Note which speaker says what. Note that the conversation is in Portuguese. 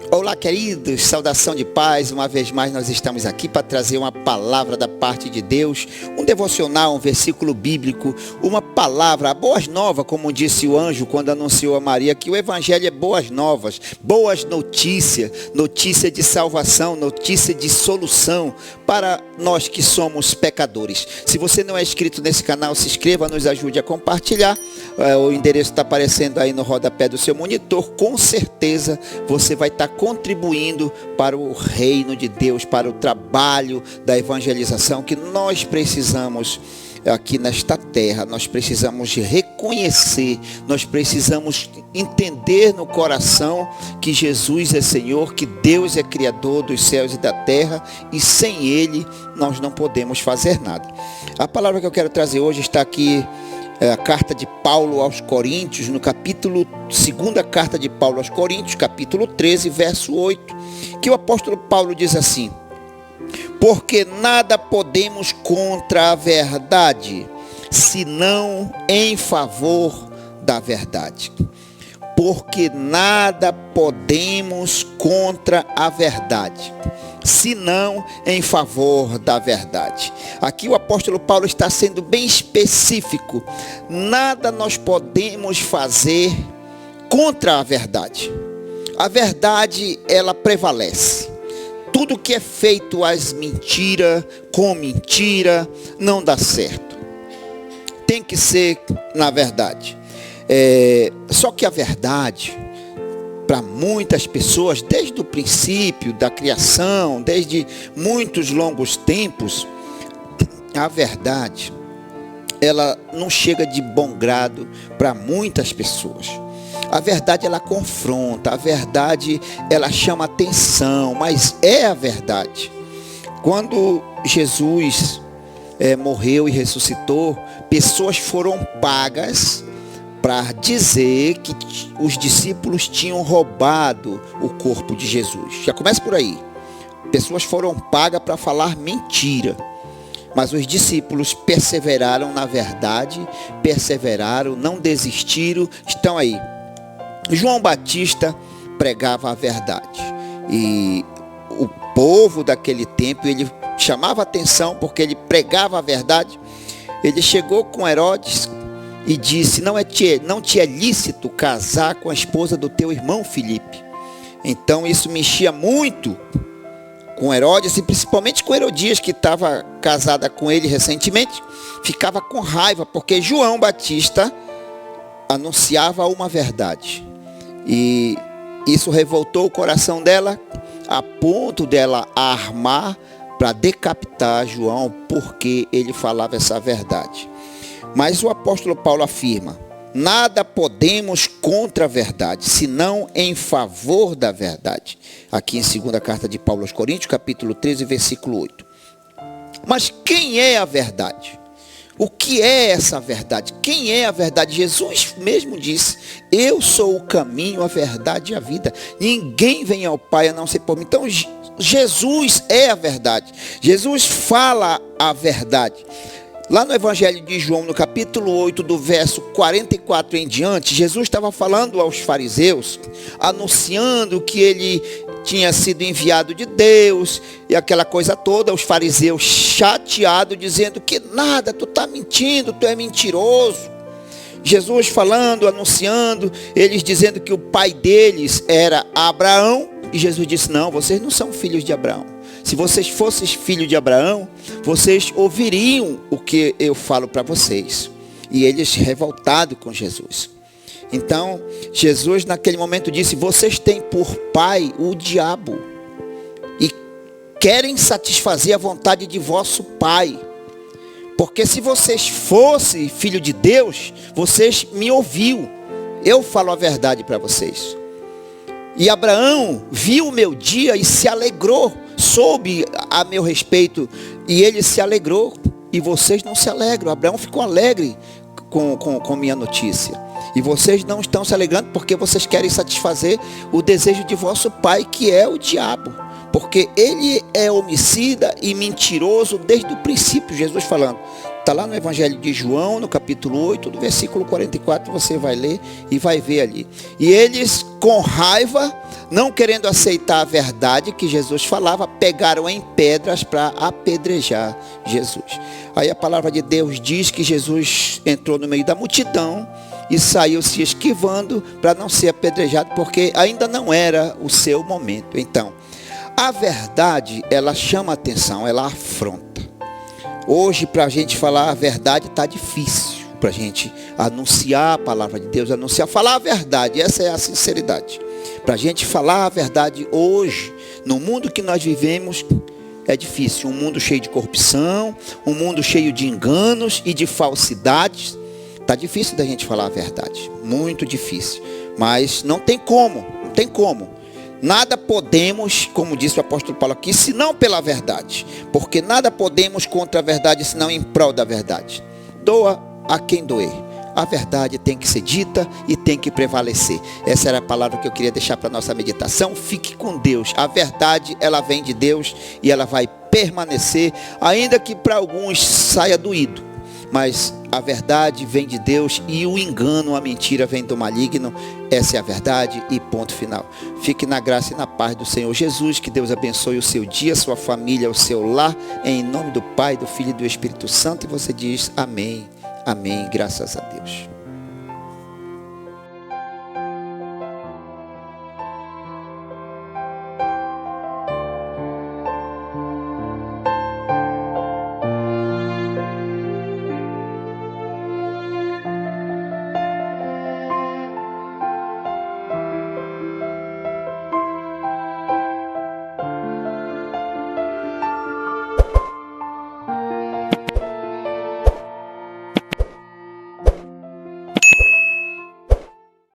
Speaker 1: Olá, queridos, saudação de paz. Uma vez mais nós estamos aqui para trazer uma palavra da parte de Deus, um devocional, um versículo bíblico, uma palavra, boas novas, como disse o anjo quando anunciou a Maria, que o evangelho é boas novas, boas notícias, notícia de salvação, notícia de solução para nós que somos pecadores. Se você não é inscrito nesse canal, se inscreva, nos ajude a compartilhar. O endereço está aparecendo aí no rodapé do seu monitor. Com certeza você vai estar contribuindo para o reino de Deus, para o trabalho da evangelização que nós precisamos aqui nesta terra. Nós precisamos reconhecer, nós precisamos entender no coração que Jesus é Senhor, que Deus é Criador dos céus e da terra, e sem Ele nós não podemos fazer nada. A palavra que eu quero trazer hoje está aqui, a carta de Paulo aos Coríntios, no capítulo, segunda carta de Paulo aos Coríntios, capítulo 13, verso 8, que o apóstolo Paulo diz assim: porque nada podemos contra a verdade, senão em favor da verdade. Porque nada podemos contra a verdade, senão em favor da verdade. Aqui o apóstolo Paulo está sendo bem específico. Nada nós podemos fazer contra a verdade. A verdade, ela prevalece. Tudo que é feito às mentiras, com mentira, não dá certo. Tem que ser na verdade. Só que a verdade, para muitas pessoas, desde o princípio da criação, desde muitos longos tempos, a verdade, ela não chega de bom grado para muitas pessoas. A verdade, ela confronta, a verdade, ela chama atenção, mas é a verdade. Quando Jesus morreu e ressuscitou, pessoas foram pagas para dizer que os discípulos tinham roubado o corpo de Jesus. Já começa por aí. Pessoas foram pagas para falar mentira. Mas os discípulos perseveraram na verdade, perseveraram, não desistiram, estão aí. João Batista pregava a verdade. E o povo daquele tempo, ele chamava atenção porque ele pregava a verdade. Ele chegou com Herodes e disse: não te é lícito casar com a esposa do teu irmão Filipe. Então isso mexia muito com Herodes, e principalmente com Herodias, que estava casada com ele recentemente. Ficava com raiva, porque João Batista anunciava uma verdade. E isso revoltou o coração dela, a ponto dela armar para decapitar João, porque ele falava essa verdade. Mas o apóstolo Paulo afirma: nada podemos contra a verdade, senão em favor da verdade. Aqui em segunda carta de Paulo aos Coríntios, capítulo 13, versículo 8. Mas quem é a verdade? O que é essa verdade? Quem é a verdade? Jesus mesmo disse: eu sou o caminho, a verdade e a vida. Ninguém vem ao Pai a não ser por mim. Então Jesus é a verdade. Jesus fala a verdade. Lá no Evangelho de João, no capítulo 8, do verso 44 em diante, Jesus estava falando aos fariseus, anunciando que ele tinha sido enviado de Deus, e aquela coisa toda. Os fariseus chateados, dizendo que nada, tu está mentindo, tu é mentiroso. Jesus falando, anunciando, eles dizendo que o pai deles era Abraão, e Jesus disse: não, vocês não são filhos de Abraão. Se vocês fossem filhos de Abraão, vocês ouviriam o que eu falo para vocês. E eles revoltados com Jesus. Então, Jesus naquele momento disse: vocês têm por pai o diabo, e querem satisfazer a vontade de vosso pai. Porque se vocês fossem filho de Deus, vocês me ouviam. Eu falo a verdade para vocês. E Abraão viu o meu dia e se alegrou, soube a meu respeito, e ele se alegrou, e vocês não se alegram. Abraão ficou alegre com minha notícia, e vocês não estão se alegrando porque vocês querem satisfazer o desejo de vosso pai, que é o diabo, porque ele é homicida e mentiroso desde o princípio. Jesus falando: Está lá no Evangelho de João, no capítulo 8, no versículo 44, você vai ler e vai ver ali. E eles, com raiva, não querendo aceitar a verdade que Jesus falava, pegaram em pedras para apedrejar Jesus. Aí a palavra de Deus diz que Jesus entrou no meio da multidão e saiu se esquivando para não ser apedrejado, porque ainda não era o seu momento. Então, a verdade, ela chama atenção, ela afronta. Hoje, para a gente falar a verdade, está difícil. Para a gente anunciar a palavra de Deus, falar a verdade, essa é a sinceridade. Para a gente falar a verdade hoje, no mundo que nós vivemos, é difícil. Um mundo cheio de corrupção, um mundo cheio de enganos e de falsidades. Está difícil da gente falar a verdade, muito difícil. Mas não tem como. Nada podemos, como disse o apóstolo Paulo aqui, senão pela verdade. Porque nada podemos contra a verdade, senão em prol da verdade. Doa a quem doer. A verdade tem que ser dita e tem que prevalecer. Essa era a palavra que eu queria deixar para a nossa meditação. Fique com Deus. A verdade, ela vem de Deus e ela vai permanecer, ainda que para alguns saia doído. Mas a verdade vem de Deus e o engano, a mentira vem do maligno. Essa é a verdade e ponto final. Fique na graça e na paz do Senhor Jesus. Que Deus abençoe o seu dia, a sua família, o seu lar. Em nome do Pai, do Filho e do Espírito Santo. E você diz amém, amém, graças a Deus.